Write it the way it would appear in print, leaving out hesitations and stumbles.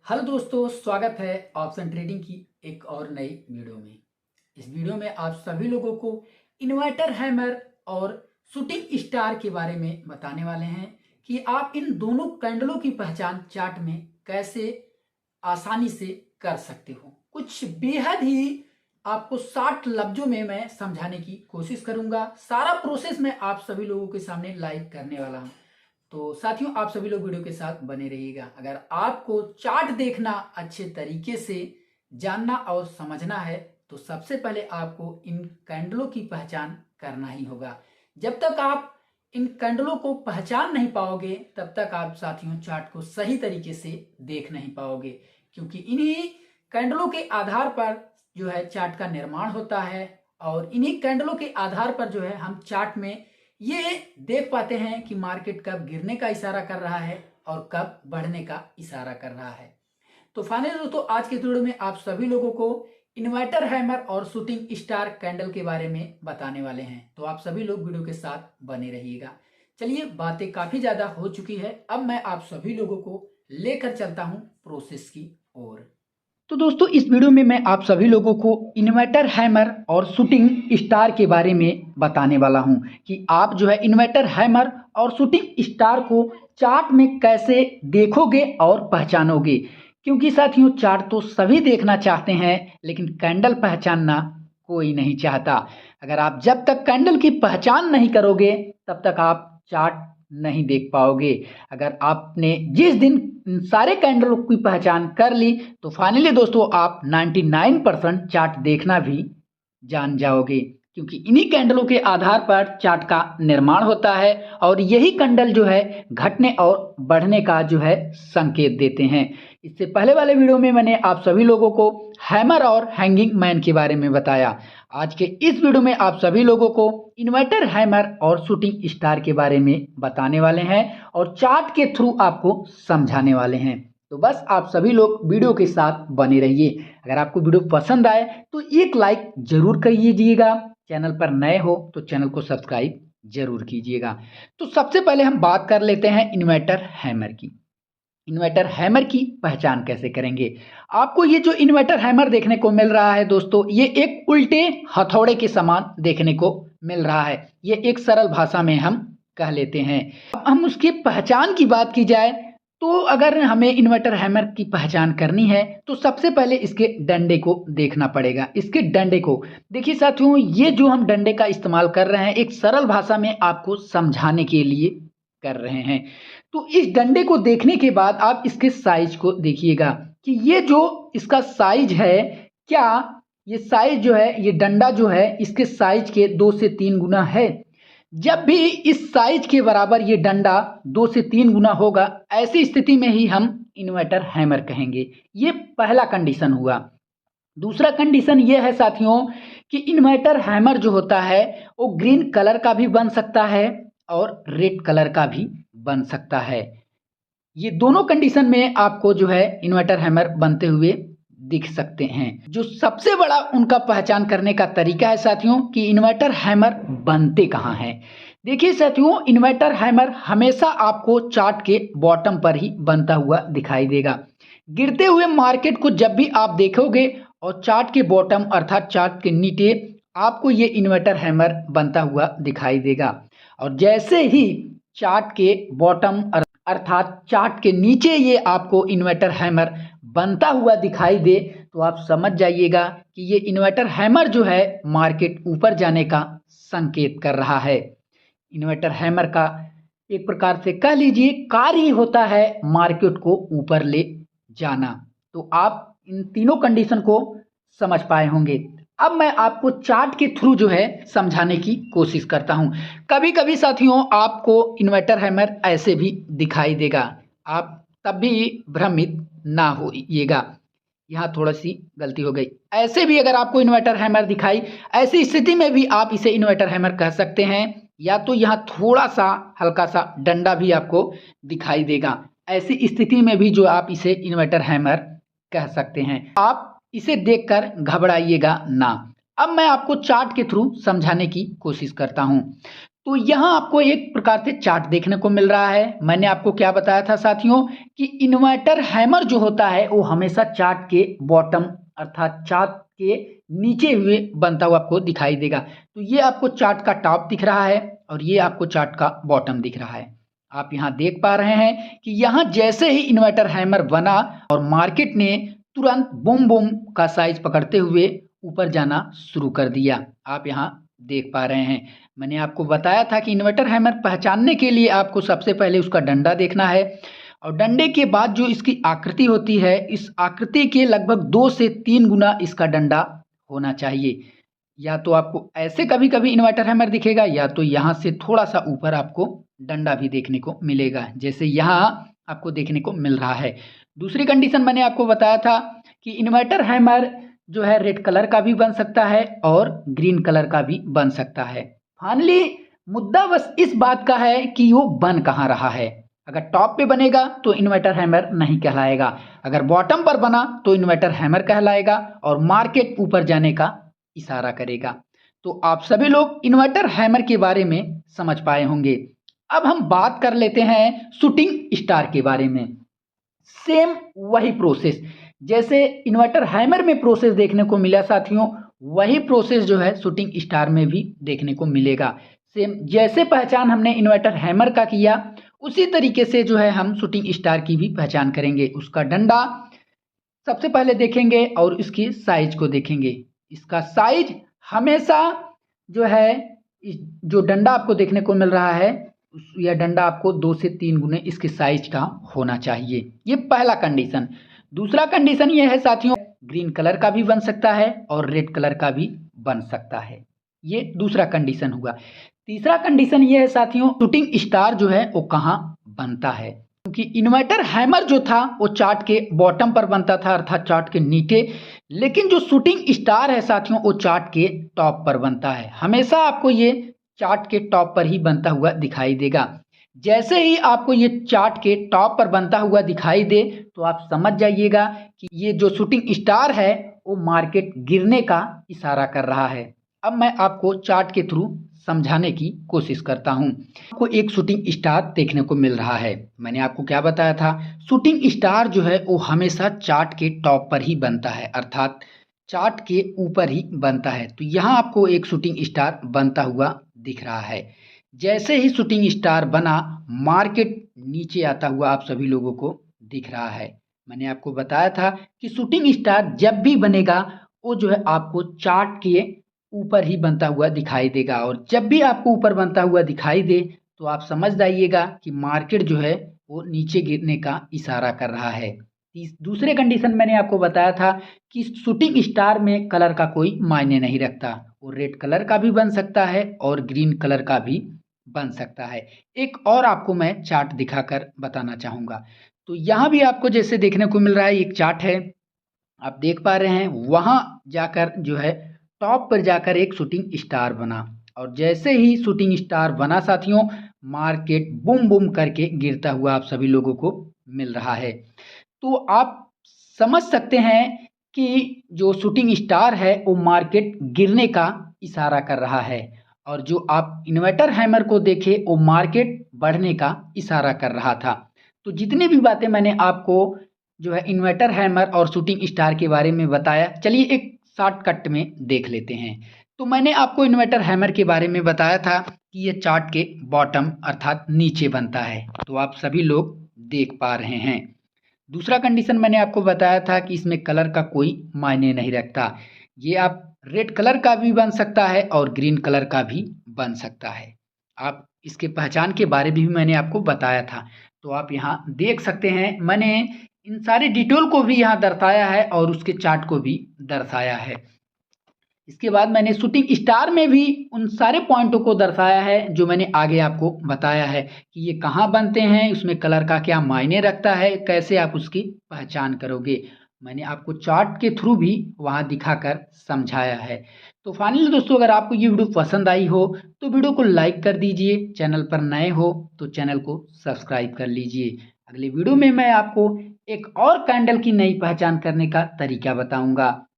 Hello दोस्तों, स्वागत है ऑप्शन ट्रेडिंग की एक और नई वीडियो में। इस वीडियो में आप सभी लोगों को इन्वर्टर हैमर और शूटिंग स्टार के बारे में बताने वाले हैं कि आप इन दोनों कैंडलों की पहचान चार्ट में कैसे आसानी से कर सकते हो। कुछ बेहद ही आपको 60 लफ्जों में मैं समझाने की कोशिश करूंगा। सारा प्रोसेस मैं आप सभी लोगों के सामने लाइव करने वाला हूं। तो साथियों, आप सभी लोग वीडियो के साथ बने रहिएगा। अगर आपको चार्ट देखना अच्छे तरीके से जानना और समझना है तो सबसे पहले आपको इन कैंडलों की पहचान करना ही होगा। जब तक आप इन कैंडलों को पहचान नहीं पाओगे तब तक आप साथियों चार्ट को सही तरीके से देख नहीं पाओगे, क्योंकि इन्हीं कैंडलों के आधार पर जो है चार्ट का निर्माण होता है और इन्हीं कैंडलों के आधार पर जो है हम चार्ट में ये देख पाते हैं कि मार्केट कब गिरने का इशारा कर रहा है और कब बढ़ने का इशारा कर रहा है। तो फाइनली दोस्तों, आज के वीडियो में आप सभी लोगों को इन्वर्टर हैमर और शूटिंग स्टार कैंडल के बारे में बताने वाले हैं। तो आप सभी लोग वीडियो के साथ बने रहिएगा। चलिए, बातें काफी ज्यादा हो चुकी है, अब मैं आप सभी लोगों को लेकर चलता हूं प्रोसेस की ओर। तो दोस्तों, इस वीडियो में मैं आप सभी लोगों को इन्वर्टर हैमर और शूटिंग स्टार के बारे में बताने वाला हूं कि आप जो है इन्वर्टर हैमर और शूटिंग स्टार को चार्ट में कैसे देखोगे और पहचानोगे। क्योंकि साथियों, चार्ट तो सभी देखना चाहते हैं लेकिन कैंडल पहचानना कोई नहीं चाहता। अगर आप जब तक कैंडल की पहचान नहीं करोगे तब तक आप चार्ट नहीं देख पाओगे। अगर आपने जिस दिन सारे कैंडलों की पहचान कर ली तो फाइनली दोस्तों आप 99% चार्ट देखना भी जान जाओगे, क्योंकि इन्हीं कैंडलों के आधार पर चार्ट का निर्माण होता है और यही कैंडल जो है घटने और बढ़ने का जो है संकेत देते हैं। इससे पहले वाले वीडियो में मैंने आप सभी लोगों को हैमर और हैंगिंग मैन के बारे में बताया। आज के इस वीडियो में आप सभी लोगों को इन्वर्टर हैमर और शूटिंग स्टार के बारे में बताने वाले हैं और चार्ट के थ्रू आपको समझाने वाले हैं। तो बस आप सभी लोग वीडियो के साथ बने रहिए। अगर आपको वीडियो पसंद आए तो एक लाइक जरूर करिएगा। चैनल पर नए हो तो चैनल को सब्सक्राइब जरूर कीजिएगा। तो सबसे पहले हम बात कर लेते हैं इन्वर्टर हैमर की। इन्वर्टर हैमर की पहचान कैसे करेंगे। आपको ये जो इन्वर्टर हैमर देखने को मिल रहा है दोस्तों, ये एक उल्टे हथौड़े के समान देखने को मिल रहा है। ये एक सरल भाषा में हम कह लेते हैं। अब हम उसकी पहचान की बात की जाए तो अगर हमें इन्वर्टर हैमर की पहचान करनी है तो सबसे पहले इसके डंडे को देखना पड़ेगा। इसके डंडे को देखिए साथियों, ये जो हम डंडे का इस्तेमाल कर रहे हैं एक सरल भाषा में आपको समझाने के लिए कर रहे हैं। तो इस डंडे को देखने के बाद आप इसके साइज को देखिएगा कि ये जो इसका साइज है, क्या ये साइज जो है, ये डंडा जो है इसके साइज के 2 से 3 गुना है। जब भी इस साइज के बराबर ये डंडा 2 से 3 गुना होगा, ऐसी स्थिति में ही हम इन्वर्टर हैमर कहेंगे। ये पहला कंडीशन हुआ। दूसरा कंडीशन ये है साथियों कि इन्वर्टर हैमर जो होता है वो ग्रीन कलर का भी बन सकता है और रेड कलर का भी बन सकता है। ये दोनों कंडीशन में आपको जो है इन्वर्टर हैमर बनते हुए दिख सकते हैं। जो सबसे बड़ा उनका पहचान करने का तरीका है साथियों कि इन्वर्टर हैमर बनते कहाँ हैं। देखिए साथियों, इन्वर्टर हैमर हमेशा आपको चार्ट के बॉटम पर ही बनता हुआ दिखाई देगा। गिरते हुए मार्केट को जब भी आप देखोगे और चार्ट के बॉटम अर्थात चार्ट के नीचे आपको ये इन्वर्टर हैमर बनता हुआ दिखाई देगा। और जैसे ही चार्ट के बॉटम अर्थात चार्ट के नीचे ये आपको इन्वर्टर हैमर बनता हुआ दिखाई दे तो आप समझ जाइएगा कि ये इन्वर्टर हैमर जो है मार्केट ऊपर जाने का संकेत कर रहा है। इन्वर्टर हैमर का एक प्रकार से कह लीजिए कार्य ही होता है मार्केट को ऊपर ले जाना। तो आप इन तीनों कंडीशन को समझ पाए होंगे। अब मैं आपको चार्ट के थ्रू जो है समझाने की कोशिश करता हूं। कभी कभी साथियों आपको इन्वर्टर हैमर ऐसे भी दिखाई देगा, आप तब भी भ्रमित ना होइएगा। यहाँ थोड़ी सी गलती हो गई। ऐसे भी अगर आपको इन्वर्टर हैमर दिखाई, ऐसी स्थिति में भी आप इसे इन्वर्टर हैमर कह सकते हैं। या तो यहाँ थोड़ा सा हल्का सा डंडा भी आपको दिखाई देगा, ऐसी स्थिति में भी जो आप इसे इन्वर्टर हैमर कह सकते हैं। आप इसे देखकर घबराइएगा ना। अब मैं आपको चार्ट के थ्रू समझाने की कोशिश करता हूं। तो यहाँ आपको एक प्रकार से चार्ट देखने को मिल रहा है। मैंने आपको क्या बताया था साथियों कि इन्वर्टर हैमर जो होता है वो हमेशा चार्ट के बॉटम अर्थात चार्ट के नीचे हुए बनता हुआ आपको दिखाई देगा। तो ये आपको चार्ट का टॉप दिख रहा है और ये आपको चार्ट का बॉटम दिख रहा है। आप यहाँ देख पा रहे हैं कि यहाँ जैसे ही इन्वर्टर हैमर बना और मार्केट ने तुरंत बूम बूम का साइज पकड़ते हुए ऊपर जाना शुरू कर दिया। आप यहाँ देख पा रहे हैं। मैंने आपको बताया था कि इन्वर्टर हैमर पहचानने के लिए आपको सबसे पहले उसका डंडा देखना है और डंडे के बाद जो इसकी आकृति होती है, इस आकृति के लगभग 2 से 3 गुना इसका डंडा होना चाहिए। या तो आपको ऐसे कभी कभी इन्वर्टर हैमर दिखेगा या तो यहाँ से थोड़ा सा ऊपर आपको डंडा भी देखने को मिलेगा, जैसे यहाँ आपको देखने को मिल रहा है। दूसरी कंडीशन मैंने आपको बताया था कि इन्वर्टर हैमर जो है रेड कलर का भी बन सकता है और ग्रीन कलर का भी बन सकता है। फाइनली मुद्दा बस इस बात का है कि वो बन कहाँ रहा है। अगर टॉप पे बनेगा तो इन्वर्टर हैमर नहीं कहलाएगा, अगर बॉटम पर बना तो इन्वर्टर हैमर कहलाएगा और मार्केट ऊपर जाने का इशारा करेगा। तो आप सभी लोग इन्वर्टर हैमर के बारे में समझ पाए होंगे। अब हम बात कर लेते हैं शूटिंग स्टार के बारे में। सेम वही प्रोसेस जैसे इन्वर्टर हैमर में प्रोसेस देखने को मिला साथियों, वही प्रोसेस जो है शूटिंग स्टार में भी देखने को मिलेगा। सेम जैसे पहचान हमने इन्वर्टर हैमर का किया उसी तरीके से जो है हम शूटिंग स्टार की भी पहचान करेंगे। उसका डंडा सबसे पहले देखेंगे और इसकी साइज को देखेंगे। इसका साइज हमेशा जो है जो डंडा आपको देखने को मिल रहा है यह डंडा आपको 2 से 3 गुने इसके साइज का होना चाहिए। ये पहला कंडीशन। दूसरा कंडीशन ये है साथियों, ग्रीन कलर का भी बन सकता है और रेड कलर का भी बन सकता है। ये दूसरा कंडीशन हुआ। तीसरा कंडीशन ये है साथियों, शूटिंग स्टार जो है वो कहाँ बनता है, क्योंकि इन्वर्टर हैमर जो था वो चार्ट के बॉटम पर बनता था अर्थात चार्ट के नीचे, लेकिन जो शूटिंग स्टार है साथियों वो चार्ट के टॉप पर बनता है। हमेशा आपको ये चार्ट के टॉप पर ही बनता हुआ दिखाई देगा। जैसे ही आपको ये चार्ट के टॉप पर बनता हुआ दिखाई दे तो आप समझ जाइएगा कि ये जो शूटिंग स्टार है वो मार्केट गिरने का इशारा कर रहा है। अब मैं आपको चार्ट के थ्रू समझाने की कोशिश करता हूं। आपको एक शूटिंग स्टार देखने को मिल रहा है। मैंने आपको क्या बताया था, शूटिंग स्टार जो है वो हमेशा चार्ट के टॉप पर ही बनता है अर्थात चार्ट के ऊपर ही बनता है। तो यहाँ आपको एक शूटिंग स्टार बनता हुआ दिख रहा है। जैसे ही शूटिंग स्टार बना मार्केट नीचे आता हुआ आप सभी लोगों को दिख रहा है। मैंने आपको बताया था कि शूटिंग स्टार जब भी बनेगा वो जो है आपको चार्ट के ऊपर ही बनता हुआ दिखाई देगा और जब भी आपको ऊपर बनता हुआ दिखाई दे तो आप समझ जाइएगा कि मार्केट जो है वो नीचे गिरने का इशारा कर रहा है। दूसरे कंडीशन मैंने आपको बताया था कि शूटिंग स्टार में कलर का कोई मायने नहीं रखता, वो रेड कलर का भी बन सकता है और ग्रीन कलर का भी बन सकता है। एक और आपको मैं चार्ट दिखाकर बताना चाहूँगा। तो यहाँ भी आपको जैसे देखने को मिल रहा है एक चार्ट है, आप देख पा रहे हैं वहाँ जाकर जो है टॉप पर जाकर एक शूटिंग स्टार बना और जैसे ही शूटिंग स्टार बना साथियों मार्केट बूम बूम करके गिरता हुआ आप सभी लोगों को मिल रहा है। तो आप समझ सकते हैं कि जो शूटिंग स्टार है वो मार्केट गिरने का इशारा कर रहा है और जो आप इन्वर्टर हैमर को देखे वो मार्केट बढ़ने का इशारा कर रहा था। तो जितनी भी बातें मैंने आपको जो है इन्वर्टर हैमर और शूटिंग स्टार के बारे में बताया, चलिए एक शॉर्टकट में देख लेते हैं। तो मैंने आपको इन्वर्टर हैमर के बारे में बताया था कि ये चार्ट के बॉटम अर्थात नीचे बनता है, तो आप सभी लोग देख पा रहे हैं। दूसरा कंडीशन मैंने आपको बताया था कि इसमें कलर का कोई मायने नहीं रखता, ये आप रेड कलर का भी बन सकता है और ग्रीन कलर का भी बन सकता है। आप इसके पहचान के बारे में भी मैंने आपको बताया था, तो आप यहाँ देख सकते हैं मैंने इन सारे डिटेल को भी यहाँ दर्शाया है और उसके चार्ट को भी दर्शाया है। इसके बाद मैंने शूटिंग स्टार में भी उन सारे पॉइंटों को दर्शाया है जो मैंने आगे आपको बताया है कि ये कहाँ बनते हैं, उसमें कलर का क्या मायने रखता है, कैसे आप उसकी पहचान करोगे। मैंने आपको चार्ट के थ्रू भी वहाँ दिखाकर समझाया है। तो फाइनली दोस्तों अगर आपको ये वीडियो पसंद आई हो तो वीडियो को लाइक कर दीजिए, चैनल पर नए हो तो चैनल को सब्सक्राइब कर लीजिए। अगले वीडियो में मैं आपको एक और कैंडल की नई पहचान करने का तरीका बताऊंगा।